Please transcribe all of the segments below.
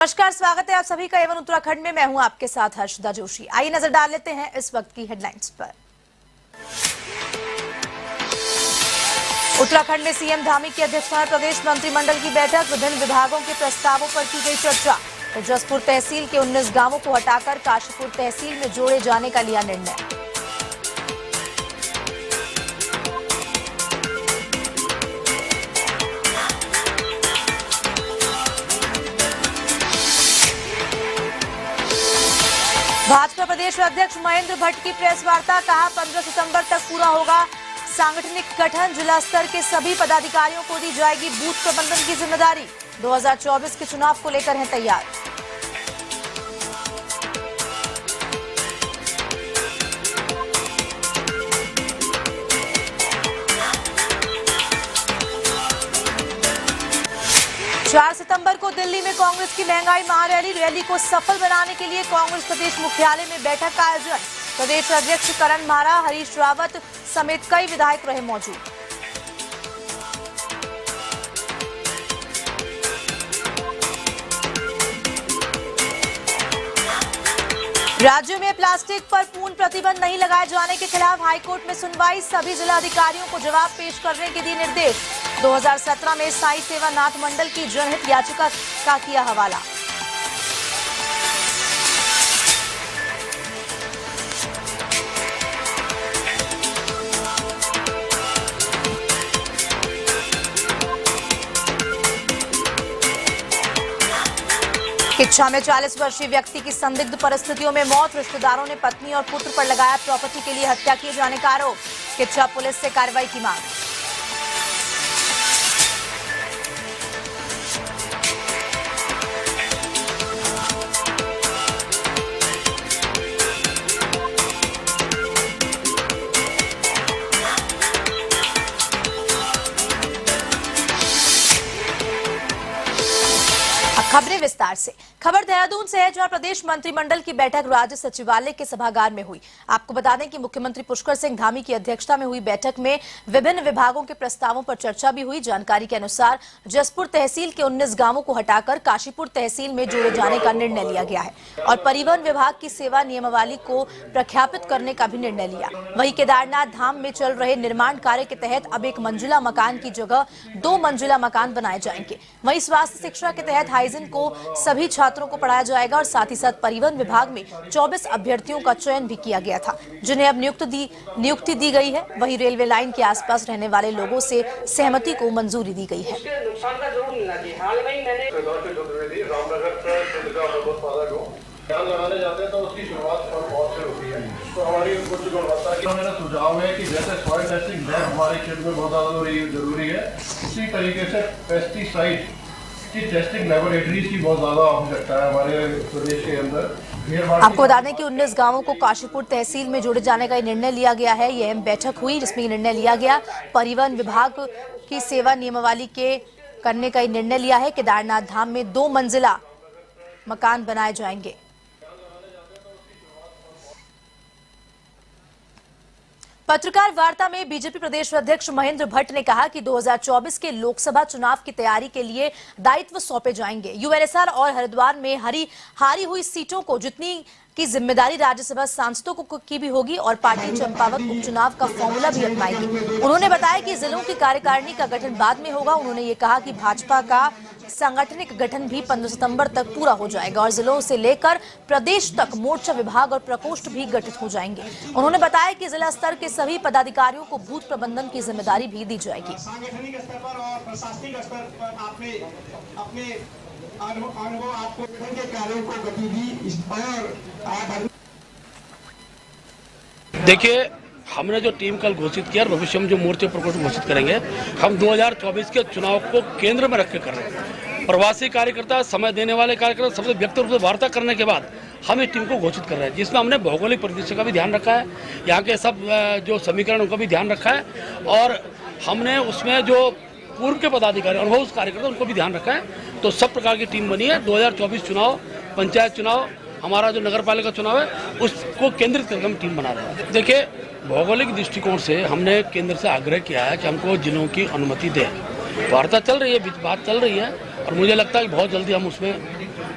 नमस्कार, स्वागत है आप सभी का एवन उत्तराखंड में। मैं हूं आपके साथ हर्षदा जोशी। आइए नजर डाल लेते हैं इस वक्त की हेडलाइंस पर। उत्तराखंड में सीएम धामी की अध्यक्षता में प्रदेश मंत्रिमंडल की बैठक। विभिन्न विभागों के प्रस्तावों पर की गई चर्चा। तो जसपुर तहसील के 19 गांवों को हटाकर काशीपुर तहसील में जोड़े जाने का लिया निर्णय। भाजपा प्रदेश अध्यक्ष महेंद्र भट्ट की प्रेस वार्ता। कहा 15 सितंबर तक पूरा होगा सांगठनिक गठन। जिला स्तर के सभी पदाधिकारियों को दी जाएगी बूथ प्रबंधन की जिम्मेदारी। 2024 के चुनाव को लेकर हैं तैयार। चार सितंबर को दिल्ली में कांग्रेस की महंगाई महारैली। रैली को सफल बनाने के लिए कांग्रेस प्रदेश मुख्यालय में बैठक का आयोजन। प्रदेश अध्यक्ष करण मारा, हरीश रावत समेत कई विधायक रहे मौजूद। राज्य में प्लास्टिक पर पूर्ण प्रतिबंध नहीं लगाए जाने के खिलाफ हाईकोर्ट में सुनवाई। सभी जिला अधिकारियों को जवाब पेश करने के दिए निर्देश। 2017 में साई सेवा नाथ मंडल की जनहित याचिका का किया हवाला। किच्छा में 40 वर्षीय व्यक्ति की संदिग्ध परिस्थितियों में मौत। रिश्तेदारों ने पत्नी और पुत्र पर लगाया प्रॉपर्टी के लिए हत्या किए जाने का आरोप। किच्छा पुलिस से कार्रवाई की मांग। खबरें विस्तार से। खबर देहरादून से है, जहां प्रदेश मंत्रिमंडल की बैठक राज्य सचिवालय के सभागार में हुई। आपको बता दें कि मुख्यमंत्री पुष्कर सिंह धामी की अध्यक्षता में हुई बैठक में विभिन्न विभागों के प्रस्तावों पर चर्चा भी हुई। जानकारी के अनुसार जसपुर तहसील के 19 गांवों को हटाकर काशीपुर तहसील में जोड़े जाने का निर्णय लिया गया है और परिवहन विभाग की सेवा नियमावली को प्रख्यापित करने का भी निर्णय लिया। वहीं केदारनाथ धाम में चल रहे निर्माण कार्य के तहत अब 1 मंजिला मकान की जगह 2 मंजिला मकान बनाए जाएंगे। वहीं स्वास्थ्य शिक्षा के तहत हाइजीन को सभी छात्रों को पढ़ाया जाएगा और साथ ही साथ परिवहन विभाग में 24 अभ्यर्थियों का चयन भी किया गया था, जिन्हें अब नियुक्ति दी गई है। वहीं रेलवे लाइन के आसपास रहने वाले लोगों से सहमति को मंजूरी दी गई है। लगाने जाते हैं तो उसकी शुरुआत बहुत से होती है। तो हमारी कुछ गुणवत्ता मेरा सुझाव है कि जैसे सॉइल टेस्टिंग लैब हमारे क्षेत्र में बहुत ज़्यादा जरूरी है, उसी तरीके से पेस्टिसाइड की टेस्टिंग लैबोरेटरीज की बहुत ज़्यादा आवश्यकता है हमारे प्रदेश के अंदर। आपको बता दें कि 19 गांवों को काशीपुर तहसील में जोड़े जाने का निर्णय लिया गया है। यह अहम बैठक हुई जिसमें निर्णय लिया गया परिवहन विभाग की सेवा नियमावली के करने का निर्णय लिया है। केदारनाथ धाम में 2 मंजिला मकान बनाए जाएंगे। पत्रकार वार्ता में बीजेपी प्रदेश अध्यक्ष महेंद्र भट्ट ने कहा कि 2024 के लोकसभा चुनाव की तैयारी के लिए दायित्व सौंपे जाएंगे। यूएनएसआर और हरिद्वार में हारी हुई सीटों को जितनी की जिम्मेदारी राज्यसभा सांसदों की भी होगी और पार्टी चंपावत उपचुनाव का फॉर्मूला भी अपनाएगी। उन्होंने बताया कि जिलों की कार्यकारिणी का गठन बाद में होगा। उन्होंने ये कहा कि भाजपा का सांगठनिक गठन भी 15 सितंबर तक पूरा हो जाएगा और जिलों से लेकर प्रदेश तक मोर्चा विभाग और प्रकोष्ठ भी गठित हो जाएंगे। उन्होंने बताया कि जिला स्तर के सभी पदाधिकारियों को बूथ प्रबंधन की जिम्मेदारी भी दी जाएगी। सांगठनिक स्तर पर और प्रशासनिक स्तर पर आपने अपने अनुभव आपको के कार्यों को गति दी और देखिए, हमने जो टीम कल घोषित किया और भविष्य में जो मोर्चे प्रकोष्ठ घोषित करेंगे, हम 2024 के चुनाव को केंद्र में रख के कर रहे हैं। प्रवासी कार्यकर्ता, समय देने वाले कार्यकर्ता सबसे व्यक्तिगत रूप से वार्ता करने के बाद हम एक टीम को घोषित कर रहे हैं, जिसमें हमने भौगोलिक परिदृश्य का भी ध्यान रखा है, यहाँ के सब जो समीकरण उनका भी ध्यान रखा है और हमने उसमें जो पूर्व के पदाधिकारी अनुभव कार्यकर्ता उनको भी ध्यान रखा है। तो सब प्रकार की टीम बनी है। 2024 चुनाव, पंचायत चुनाव, हमारा जो नगर पालिका चुनाव है उसको केंद्रित करके हम टीम बना रहे हैं। देखिए, भौगोलिक दृष्टिकोण से हमने केंद्र से आग्रह किया है कि हमको जिलों की अनुमति दें। वार्ता चल रही है, बात चल रही है और मुझे लगता है कि बहुत जल्दी हम उसमें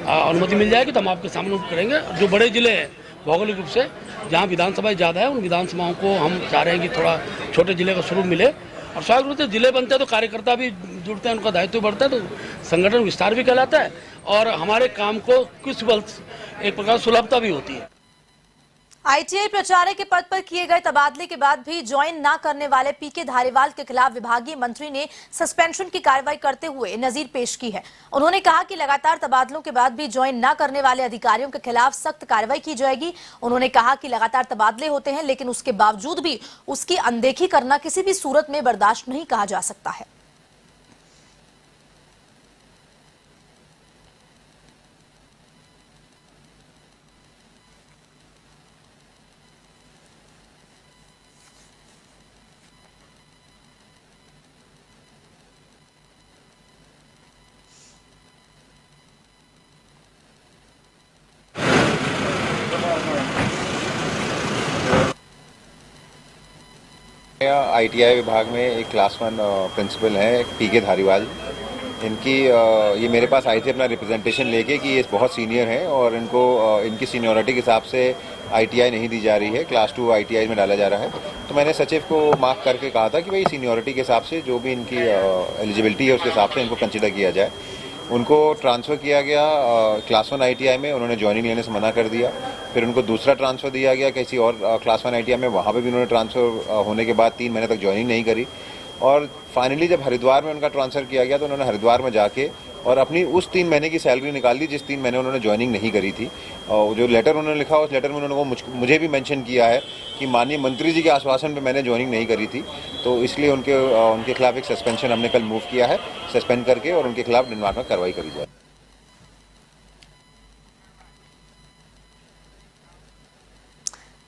अनुमति मिल जाएगी तो हम आपके सामने करेंगे। जो बड़े जिले हैं भौगोलिक रूप से जहाँ विधानसभाएं ज़्यादा है, उन विधानसभाओं को हम चाह रहे हैं कि थोड़ा छोटे जिले का स्वरूप मिले, और स्वाभाविक रूप से जिले बनते हैं तो कार्यकर्ता भी जुड़ते हैं, उनका दायित्व बढ़ता है, तो संगठन विस्तार भी कहलाता है और हमारे काम को कुछ बल एक प्रकार सुलभता भी होती है। आईटीआई प्राचार्य के पद पर किए गए तबादले के बाद भी ज्वाइन न करने वाले पीके धारीवाल के खिलाफ विभागीय मंत्री ने सस्पेंशन की कार्रवाई करते हुए नजीर पेश की है। उन्होंने कहा कि लगातार तबादलों के बाद भी ज्वाइन न करने वाले अधिकारियों के खिलाफ सख्त कार्रवाई की जाएगी। उन्होंने कहा कि लगातार तबादले होते हैं, लेकिन उसके बावजूद भी उसकी अनदेखी करना किसी भी सूरत में बर्दाश्त नहीं कहा जा सकता है। आईटीआई विभाग में एक क्लास 1 प्रिंसिपल हैं पीके धारीवाल। इनकी ये मेरे पास आई थी अपना रिप्रेजेंटेशन लेके कि ये बहुत सीनियर हैं और इनको इनकी सीनियरिटी के हिसाब से आईटीआई नहीं दी जा रही है, क्लास 2 आईटीआई में डाला जा रहा है। तो मैंने सचिव को मार्क करके कहा था कि भाई सीनियरिटी के हिसाब से जो भी इनकी एलिजिबिलिटी है उसके हिसाब से इनको कंसिडर किया जाए। उनको ट्रांसफ़र किया गया क्लास 1 आईटीआई में, उन्होंने ज्वाइनिंग लेने से मना कर दिया। फिर उनको दूसरा ट्रांसफ़र दिया गया किसी और क्लास 1 आईटीआई में, वहाँ पे भी उन्होंने ट्रांसफ़र होने के बाद 3 महीने तक ज्वाइनिंग नहीं करी। और फाइनली जब हरिद्वार में उनका ट्रांसफ़र किया गया तो उन्होंने हरिद्वार में जाके और अपनी उस 3 महीने की सैलरी निकाल ली जिस 3 महीने उन्होंने ज्वाइनिंग नहीं करी थी। और जो लेटर उन्होंने लिखा उस लेटर में उन्होंने मुझे भी मेंशन किया है कि माननीय मंत्री जी के आश्वासन पे मैंने ज्वाइनिंग नहीं करी थी। तो इसलिए उनके खिलाफ एक सस्पेंशन हमने कल मूव किया है, सस्पेंड करके, और उनके खिलाफ निम्नात्मक कार्रवाई करी जाए।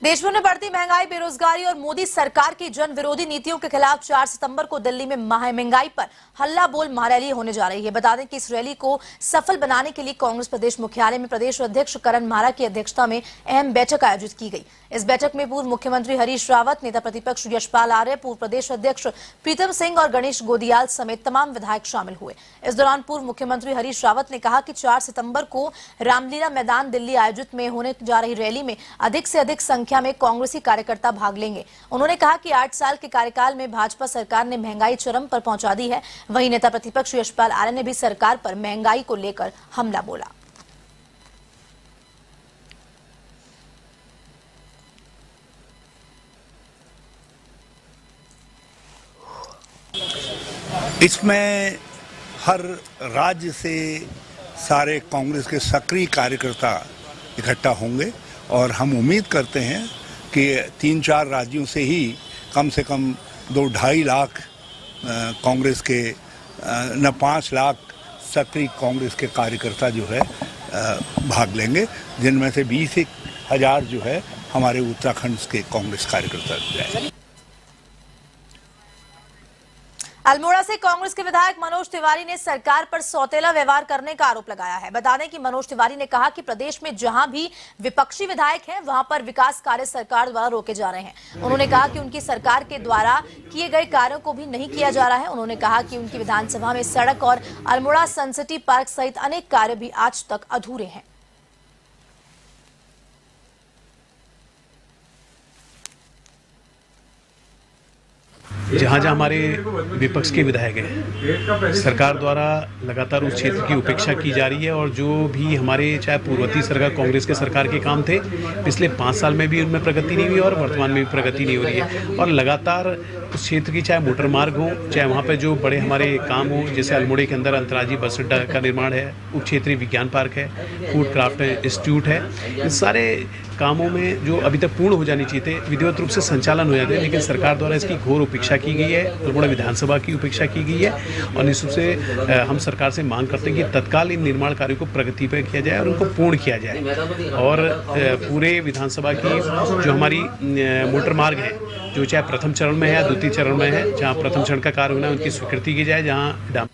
देश भर में बढ़ती महंगाई, बेरोजगारी और मोदी सरकार की जन विरोधी नीतियों के खिलाफ 4 सितंबर को दिल्ली में महंगाई पर हल्ला बोल महारैली होने जा रही है। बता दें कि इस रैली को सफल बनाने के लिए कांग्रेस प्रदेश मुख्यालय में प्रदेश अध्यक्ष करण मारा की अध्यक्षता में अहम बैठक आयोजित की गई। इस बैठक में पूर्व मुख्यमंत्री हरीश रावत, नेता प्रतिपक्ष यशपाल आर्य, पूर्व प्रदेश अध्यक्ष प्रीतम सिंह और गणेश गोदियाल समेत तमाम विधायक शामिल हुए। इस दौरान पूर्व मुख्यमंत्री हरीश रावत ने कहा कि 4 सितंबर को रामलीला मैदान दिल्ली आयोजित में होने जा रही रैली में अधिक से अधिक संख्या में कांग्रेसी कार्यकर्ता भाग लेंगे। उन्होंने कहा कि 8 साल के कार्यकाल में भाजपा सरकार ने महंगाई चरम पर पहुंचा दी है। वहीं नेता प्रतिपक्ष यशपाल आर्य ने भी सरकार पर महंगाई को लेकर हमला बोला। इसमें हर राज्य से सारे कांग्रेस के सक्रिय कार्यकर्ता इकट्ठा होंगे और हम उम्मीद करते हैं कि 3-4 राज्यों से ही कम से कम 2-2.5 लाख कांग्रेस के 5 लाख सक्रिय कांग्रेस के कार्यकर्ता जो है भाग लेंगे, जिनमें से 20,000 जो है हमारे उत्तराखंड के कांग्रेस कार्यकर्ता जाएंगे। अल्मोड़ा से कांग्रेस के विधायक मनोज तिवारी ने सरकार पर सौतेला व्यवहार करने का आरोप लगाया है। बता दें कि मनोज तिवारी ने कहा कि प्रदेश में जहां भी विपक्षी विधायक हैं वहां पर विकास कार्य सरकार द्वारा रोके जा रहे हैं। उन्होंने कहा कि उनकी सरकार के द्वारा किए गए कार्यों को भी नहीं किया जा रहा है। उन्होंने कहा कि उनकी विधानसभा में सड़क और अल्मोड़ा सनसिटी पार्क सहित अनेक कार्य भी आज तक अधूरे हैं। जहाँ जहाँ हमारे विपक्ष के विधायक हैं, सरकार द्वारा लगातार उस क्षेत्र की उपेक्षा की जा रही है और जो भी हमारे चाहे पूर्ववर्ती सरकार कांग्रेस के सरकार के काम थे पिछले 5 साल में भी उनमें प्रगति नहीं हुई और वर्तमान में भी प्रगति नहीं हो रही है। और लगातार उस क्षेत्र की चाहे मोटर मार्ग हो, चाहे वहाँ पे जो बड़े हमारे काम हो, जैसे अल्मोड़े के अंदर अंतर्राज्यीय बस अड्डा का निर्माण है, उप क्षेत्रीय विज्ञान पार्क है, फूड क्राफ्ट इंस्टीट्यूट है, इन सारे कामों में जो अभी तक पूर्ण हो जानी चाहिए थे विधिवत रूप से संचालन हो जाते हैं, लेकिन सरकार द्वारा इसकी घोर उपेक्षा की गई है। अल्मोड़ा विधानसभा की उपेक्षा की गई है और निश्चित रूप से हम सरकार से मांग करते हैं कि तत्काल इन निर्माण कार्यों को प्रगति पर किया जाए और उनको पूर्ण किया जाए। और पूरे विधानसभा की जो हमारी मोटर मार्ग है, जो चाहे प्रथम चरण में है या द्वितीय चरण में है, जहाँ प्रथम चरण का कार्य होना है उनकी स्वीकृति की जाए। जहाँ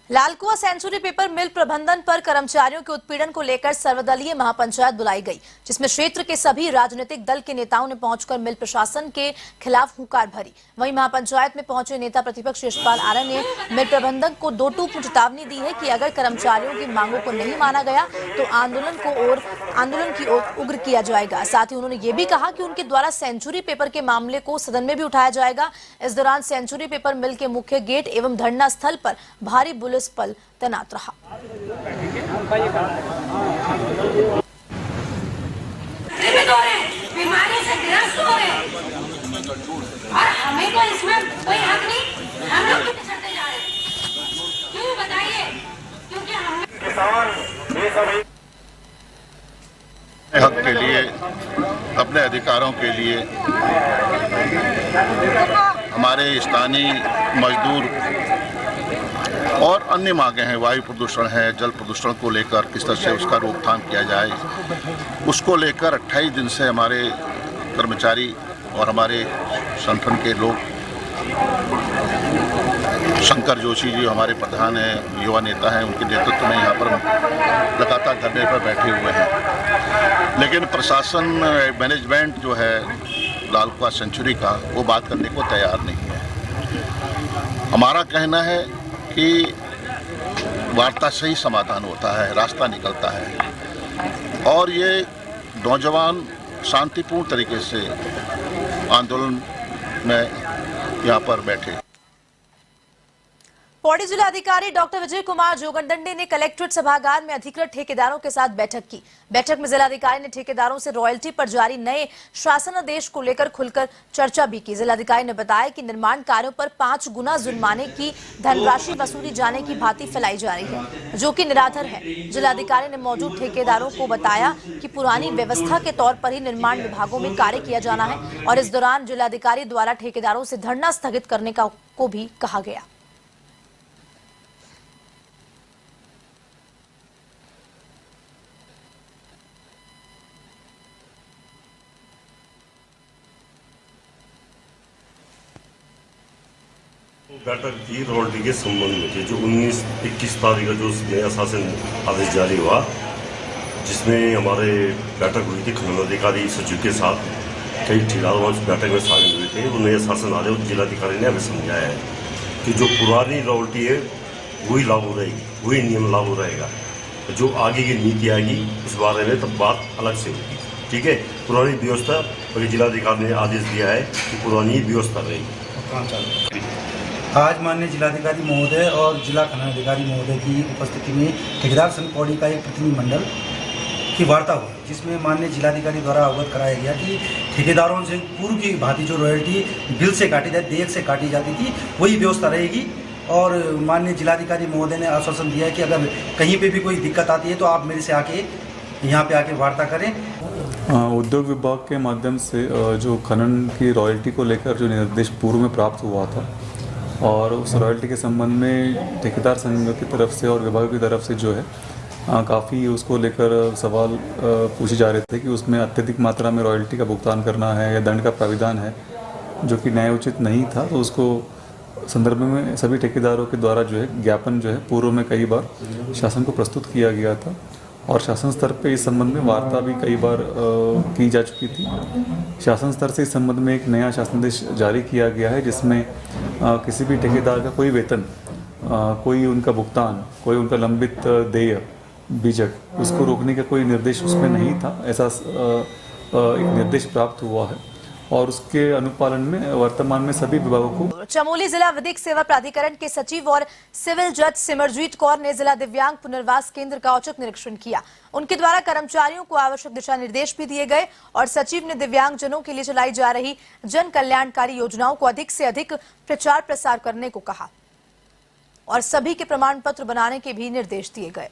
लालकुआ सेंचुरी पेपर मिल प्रबंधन पर कर्मचारियों के उत्पीड़न को लेकर सर्वदलीय महापंचायत बुलाई गई, जिसमें क्षेत्र के सभी राजनीतिक दल के नेताओं ने पहुंचकर मिल प्रशासन के खिलाफ हुंकार भरी। वहीं महापंचायत में पहुंचे नेता प्रतिपक्ष यशपाल आर्य ने मिल प्रबंधन को दो टूक चेतावनी दी है कि अगर कर्मचारियों की मांगों को नहीं माना गया तो आंदोलन की ओर उग्र किया जाएगा। साथ ही उन्होंने ये भी कहा कि उनके द्वारा सेंचुरी पेपर के मामले को सदन में भी उठाया जाएगा। इस दौरान सेंचुरी पेपर मिल के मुख्य गेट एवं धरना स्थल पर भारी पुलिस बल तैनात रहा। बीमारी से ग्रस्त हो रहे और हमें को इसमें कोई हक नहीं, हम लोग क्यों पिछड़ते जा रहे हैं? क्यों बताइए? क्योंकि हम किसान हक के लिए, अपने अधिकारों के लिए हमारे स्थानीय मजदूर और अन्य मांगे हैं, वायु प्रदूषण है, जल प्रदूषण को लेकर किस तरह से उसका रोकथाम किया जाए, उसको लेकर 28 दिन से हमारे कर्मचारी और हमारे संगठन के लोग, शंकर जोशी जी हमारे प्रधान हैं, युवा नेता हैं, उनके नेतृत्व में यहाँ पर लगातार धरने पर बैठे हुए हैं। लेकिन प्रशासन, मैनेजमेंट जो है लालकुआ सेंचुरी का, वो बात करने को तैयार नहीं है। हमारा कहना है कि वार्ता से ही समाधान होता है, रास्ता निकलता है और ये नौजवान शांतिपूर्ण तरीके से आंदोलन में यहाँ पर बैठे। पौड़ी जिलाधिकारी डॉक्टर विजय कुमार जोगनदंडे ने कलेक्ट्रेट सभागार में अधिकृत ठेकेदारों के साथ बैठक की। बैठक में जिलाधिकारी ने ठेकेदारों से रॉयल्टी पर जारी नए शासनादेश को लेकर खुलकर चर्चा भी की। जिलाधिकारी ने बताया कि निर्माण कार्यों पर 5 गुना जुर्माने की धनराशि वसूली जाने की भांति फैलाई जा रही है, जो कि निराधार है। जिलाधिकारी ने मौजूद ठेकेदारों को बताया कि पुरानी व्यवस्था के तौर पर ही निर्माण विभागों में कार्य किया जाना है और इस दौरान जिलाधिकारी द्वारा ठेकेदारों से धरना स्थगित करने को भी कहा गया। बैठक थी रॉयल्टी के संबंध में थी, जो 19-21 तारीख का जो नया शासन आदेश जारी हुआ, जिसमें हमारे बैठक हुई थी खनन अधिकारी सचिव के साथ, कई ठेकेदारों बैठक में शामिल हुए थे। वो नया शासन आदेश जिलाधिकारी ने हमें समझाया है कि जो पुरानी रॉयल्टी है वही लागू रहेगी, वही नियम लागू रहेगा। जो आगे की नीति आएगी उस बारे में तब बात अलग से होगी। ठीक है, पुरानी व्यवस्था और जिलाधिकारी ने आदेश दिया है कि पुरानी व्यवस्था रहेगी। आज माननीय जिलाधिकारी महोदय और जिला खनन अधिकारी महोदय की उपस्थिति में ठेकेदार संघ पौड़ी का एक प्रतिनिधिमंडल की वार्ता हुई, जिसमें माननीय जिलाधिकारी द्वारा अवगत कराया गया कि ठेकेदारों से पूर्व की भांति जो रॉयल्टी बिल से काटी जाती, देयक से काटी जाती थी, वही व्यवस्था रहेगी। और माननीय जिलाधिकारी महोदय ने आश्वासन दिया है कि अगर कहीं पे भी कोई दिक्कत आती है तो आप मेरे से आके यहाँ पे आके वार्ता करें। उद्योग विभाग के माध्यम से जो खनन की रॉयल्टी को लेकर जो निर्देश पूर्व में प्राप्त हुआ था और उस रॉयल्टी के संबंध में ठेकेदार संघ की तरफ से और विभाग की तरफ से जो है काफ़ी उसको लेकर सवाल पूछे जा रहे थे कि उसमें अत्यधिक मात्रा में रॉयल्टी का भुगतान करना है या दंड का प्राविधान है, जो कि न्यायोचित नहीं था। तो उसको संदर्भ में सभी ठेकेदारों के द्वारा जो है ज्ञापन जो है पूर्व में कई बार शासन को प्रस्तुत किया गया था और शासन स्तर पे इस संबंध में वार्ता भी कई बार की जा चुकी थी। शासन स्तर से इस संबंध में एक नया शासनादेश जारी किया गया है, जिसमें किसी भी ठेकेदार का कोई वेतन, कोई उनका भुगतान, कोई उनका लंबित देय बीजक, उसको रोकने का कोई निर्देश उसमें नहीं था। ऐसा एक निर्देश प्राप्त हुआ है और उसके अनुपालन में वर्तमान में सभी विभागों को। चमोली जिला विधिक सेवा प्राधिकरण के सचिव और सिविल जज सिमरजीत कौर ने जिला दिव्यांग पुनर्वास केंद्र का औचक निरीक्षण किया। उनके द्वारा कर्मचारियों को आवश्यक दिशा निर्देश भी दिए गए और सचिव ने दिव्यांग जनों के लिए चलाई जा रही जन कल्याणकारी योजनाओं को अधिक से अधिक प्रचार प्रसार करने को कहा और सभी के प्रमाण पत्र बनाने के भी निर्देश दिए गए।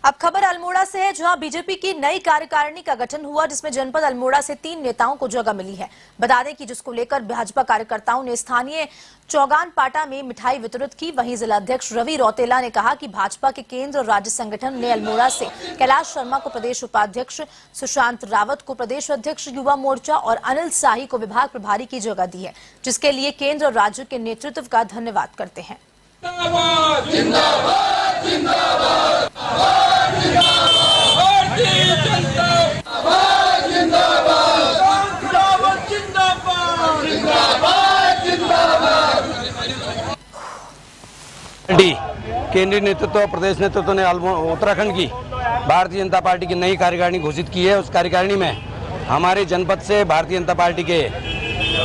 अब खबर अल्मोड़ा से है, जहां बीजेपी की नई कार्यकारिणी का गठन हुआ, जिसमें जनपद अल्मोड़ा से 3 नेताओं को जगह मिली है। बता दें कि जिसको लेकर भाजपा कार्यकर्ताओं ने स्थानीय चौगान पाटा में मिठाई वितरित की। वहीं जिला अध्यक्ष रवि रौतेला ने कहा कि भाजपा के केंद्र और राज्य संगठन ने अल्मोड़ा से कैलाश शर्मा को प्रदेश उपाध्यक्ष, सुशांत रावत को प्रदेश अध्यक्ष युवा मोर्चा और अनिल शाही को विभाग प्रभारी की जगह दी है, जिसके लिए केंद्र और राज्य के नेतृत्व का धन्यवाद करते हैं। केंद्रीय नेतृत्व और प्रदेश नेतृत्व ने उत्तराखंड की भारतीय जनता पार्टी की नई कार्यकारिणी घोषित की है। उस कार्यकारिणी में हमारे जनपद से भारतीय जनता पार्टी के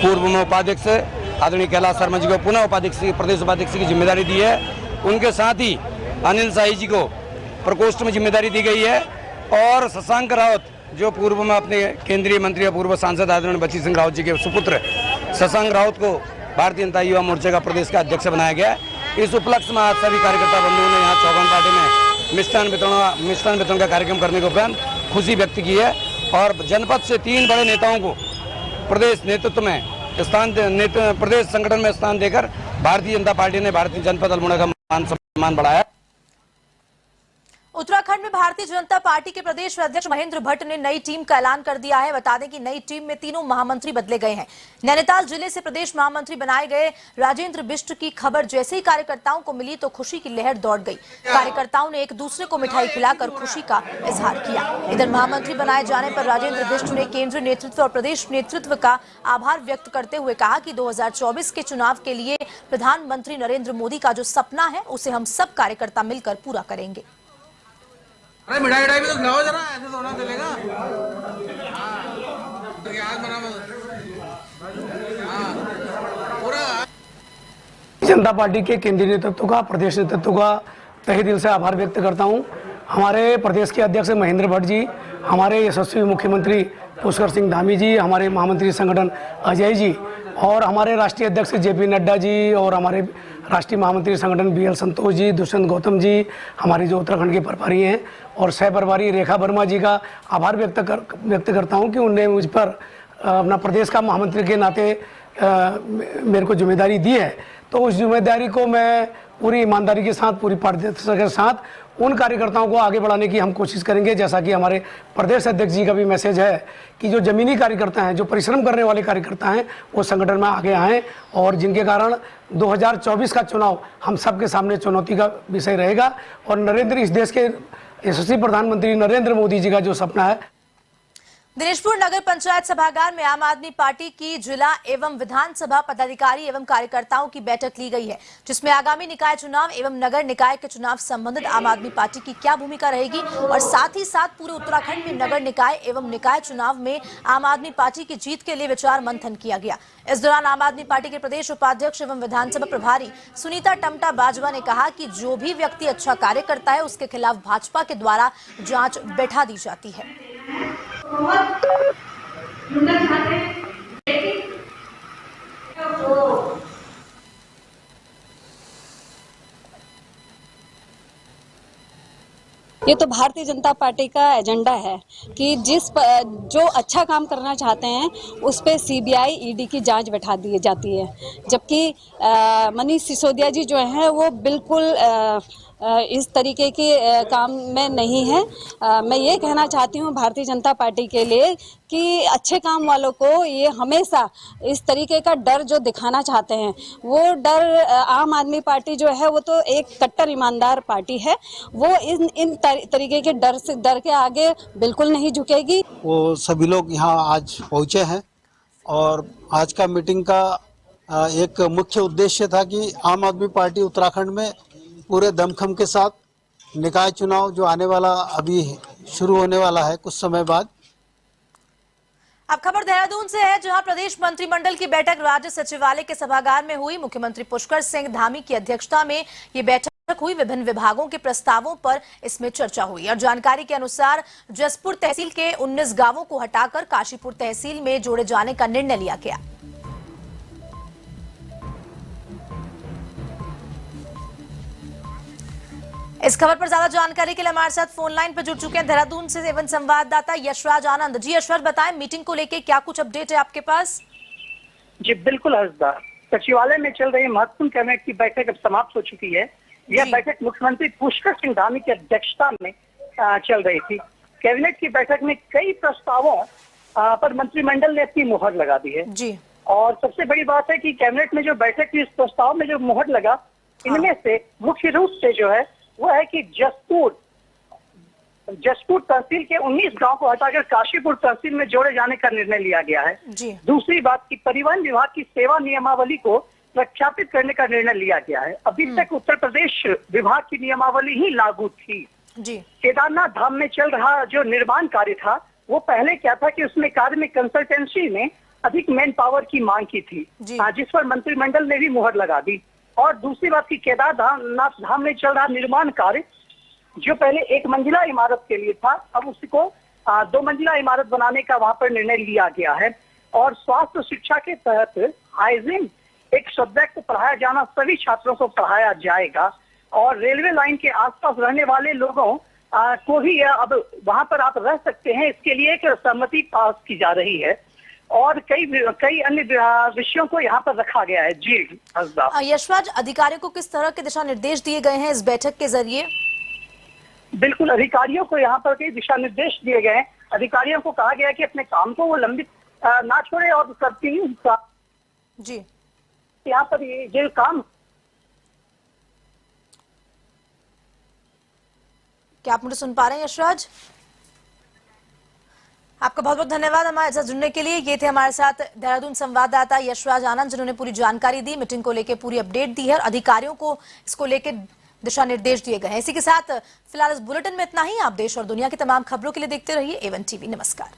पूर्व में उपाध्यक्ष आदरणीय कैलाश शर्मा जी को पुनः उपाध्यक्ष, प्रदेश उपाध्यक्ष की जिम्मेदारी दी है। उनके साथ ही अनिल शाही जी को प्रकोष्ठ में जिम्मेदारी दी गई है और शशांक रावत जो पूर्व में अपने केंद्रीय मंत्री और पूर्व सांसद आदरणीय बची सिंह रावत जी के सुपुत्र शशांक रावत को भारतीय जनता युवा मोर्चा का प्रदेश का अध्यक्ष बनाया गया है। इस उपलक्ष्य में आज सभी कार्यकर्ता बंधुओं ने यहाँ चौगान पाटे में मिष्ठान वितरण का कार्यक्रम करने के उपरांत खुशी व्यक्त की है और जनपद से 3 बड़े नेताओं को प्रदेश नेतृत्व में प्रदेश संगठन में स्थान देकर भारतीय जनता पार्टी ने भारतीय जनपद अल्मोड़ा का मान सम्मान बढ़ाया। उत्तराखंड में भारतीय जनता पार्टी के प्रदेश अध्यक्ष महेंद्र भट्ट ने नई टीम का ऐलान कर दिया है। बता दें कि नई टीम में 3 महामंत्री बदले गए हैं। नैनीताल जिले से प्रदेश महामंत्री बनाए गए राजेंद्र बिष्ट की खबर जैसे ही कार्यकर्ताओं को मिली तो खुशी की लहर दौड़ गई। कार्यकर्ताओं ने एक दूसरे को मिठाई खिलाकर खुशी का इजहार किया। इधर महामंत्री बनाए जाने पर राजेंद्र बिष्ट ने केंद्रीय नेतृत्व और प्रदेश नेतृत्व का आभार व्यक्त करते हुए कहा कि 2024 के चुनाव के लिए प्रधानमंत्री नरेंद्र मोदी का जो सपना है उसे हम सब कार्यकर्ता मिलकर पूरा करेंगे। अरे मिठाई भी तो खिलाओ जरा, ऐसे तो ना चलेगा। जनता पार्टी के केंद्रीय नेतृत्व का, प्रदेश नेतृत्व का तहे दिल से आभार व्यक्त करता हूं। हमारे प्रदेश के अध्यक्ष महेंद्र भट्ट जी, हमारे यशस्वी मुख्यमंत्री पुष्कर सिंह धामी जी, हमारे महामंत्री संगठन अजय जी और हमारे राष्ट्रीय अध्यक्ष जेपी नड्डा जी और हमारे राष्ट्रीय महामंत्री संगठन बीएल संतोष जी, दुष्यंत गौतम जी, हमारी जो उत्तराखंड के प्रभारी हैं और सह प्रभारी रेखा वर्मा जी का आभार व्यक्त करता हूं कि उन्होंने मुझ पर अपना प्रदेश का महामंत्री के नाते मेरे को जिम्मेदारी दी है। तो उस जिम्मेदारी को मैं पूरी ईमानदारी के साथ, पूरी पारदर्शिता के साथ उन कार्यकर्ताओं को आगे बढ़ाने की हम कोशिश करेंगे। जैसा कि हमारे प्रदेश अध्यक्ष जी का भी मैसेज है कि जो जमीनी कार्यकर्ता हैं, जो परिश्रम करने वाले कार्यकर्ता हैं, वो संगठन में आगे आएँ और जिनके कारण 2024 का चुनाव हम सबके सामने चुनौती का विषय रहेगा और इस देश के यशस्वी प्रधानमंत्री नरेंद्र मोदी जी का जो सपना है। दिनेशपुर नगर पंचायत सभागार में आम आदमी पार्टी की जिला एवं विधानसभा पदाधिकारी एवं कार्यकर्ताओं की बैठक ली गई है, जिसमें आगामी निकाय चुनाव एवं नगर निकाय के चुनाव संबंधित आम आदमी पार्टी की क्या भूमिका रहेगी और साथ ही साथ पूरे उत्तराखंड में नगर निकाय एवं निकाय चुनाव में आम आदमी पार्टी की जीत के लिए विचार मंथन किया गया। इस दौरान आम आदमी पार्टी के प्रदेश उपाध्यक्ष एवं विधानसभा प्रभारी सुनीता टमटा बाजवा ने कहा कि जो भी व्यक्ति अच्छा कार्य करता है उसके खिलाफ भाजपा के द्वारा जांच बैठा दी जाती है। ये तो भारतीय जनता पार्टी का एजेंडा है कि जो अच्छा काम करना चाहते हैं उस पे सीबीआई ईडी की जांच बैठा दी जाती है, जबकि मनीष सिसोदिया जी जो हैं वो बिल्कुल इस तरीके के काम में नहीं है। मैं ये कहना चाहती हूँ भारतीय जनता पार्टी के लिए कि अच्छे काम वालों को ये हमेशा इस तरीके का डर जो दिखाना चाहते हैं, वो डर आम आदमी पार्टी जो है वो तो एक कट्टर ईमानदार पार्टी है, वो इन तरीके के डर के आगे बिल्कुल नहीं झुकेगी। वो सभी लोग यहाँ आज पहुँचे हैं और आज का मीटिंग का एक मुख्य उद्देश्य था कि आम आदमी पार्टी उत्तराखंड में पूरे दमखम के साथ निकाय चुनाव जो आने वाला अभी शुरू होने वाला है कुछ समय बाद। अब खबर देहरादून से है, जहां प्रदेश मंत्रिमंडल की बैठक राज्य सचिवालय के सभागार में हुई। मुख्यमंत्री पुष्कर सिंह धामी की अध्यक्षता में ये बैठक हुई। विभिन्न विभागों के प्रस्तावों पर इसमें चर्चा हुई और जानकारी के अनुसार जसपुर तहसील के 19 गांवों को हटाकर काशीपुर तहसील में जोड़े जाने का निर्णय लिया गया। इस खबर पर ज्यादा जानकारी के लिए हमारे साथ फोन लाइन पर जुड़ चुके हैं देहरादून से एवं संवाददाता यशराज आनंद। जी यशराज, बताएं मीटिंग को लेकर क्या कुछ अपडेट है आपके पास? जी बिल्कुल हर्षदा, सचिवालय में चल रही महत्वपूर्ण कैबिनेट की बैठक अब समाप्त हो चुकी है। यह बैठक मुख्यमंत्री पुष्कर सिंह धामी की अध्यक्षता में चल रही थी। कैबिनेट की बैठक में कई प्रस्तावों पर मंत्रिमंडल ने अपनी मुहर लगा दी है जी। और सबसे बड़ी बात है कि कैबिनेट में जो बैठक की, इस प्रस्ताव में जो मुहर लगा, इनमें से मुख्य रूप से जो है वो है कि जसपुर तहसील के 19 गांव को हटाकर काशीपुर तहसील में जोड़े जाने का निर्णय लिया गया है जी। दूसरी बात की परिवहन विभाग की सेवा नियमावली को प्रख्यापित करने का निर्णय लिया गया है। अभी तक उत्तर प्रदेश विभाग की नियमावली ही लागू थी जी। केदारनाथ धाम में चल रहा जो निर्माण कार्य था, वो पहले क्या था कि उसमें कार्य में कंसल्टेंसी ने अधिक मैन पावर की मांग की थी, जिस पर मंत्रिमंडल ने भी मुहर लगा दी। और दूसरी बात की केदारनाथ धाम में चल रहा निर्माण कार्य जो पहले 1 मंजिला इमारत के लिए था, अब उसको 2 मंजिला इमारत बनाने का वहां पर निर्णय लिया गया है। और स्वास्थ्य शिक्षा के तहत हाइजीन एक सब्जेक्ट पढ़ाया जाना सभी छात्रों को पढ़ाया जाएगा। और रेलवे लाइन के आसपास रहने वाले लोगों को ही अब वहां पर आप रह सकते हैं, इसके लिए एक सहमति पास की जा रही है। और कई अन्य विषयों को यहाँ पर रखा गया है। जी यशराज, अधिकारियों को किस तरह के दिशा निर्देश दिए गए हैं इस बैठक के जरिए? बिल्कुल, अधिकारियों को यहाँ पर कई दिशा निर्देश दिए गए हैं। अधिकारियों को कहा गया है कि अपने काम को वो लंबित ना छोड़े और कंटिन्यू जी यहाँ पर ये जो काम। क्या आप मुझे सुन पा रहे हैं यशराज? आपका बहुत बहुत धन्यवाद हमारे साथ जुड़ने के लिए। ये थे हमारे साथ देहरादून संवाददाता यशराज आनंद, जिन्होंने पूरी जानकारी दी, मीटिंग को लेकर पूरी अपडेट दी है और अधिकारियों को इसको लेकर दिशा निर्देश दिए गए हैं। इसी के साथ फिलहाल इस बुलेटिन में इतना ही। आप देश और दुनिया की तमाम खबरों के लिए देखते रहिए A1 TV। नमस्कार।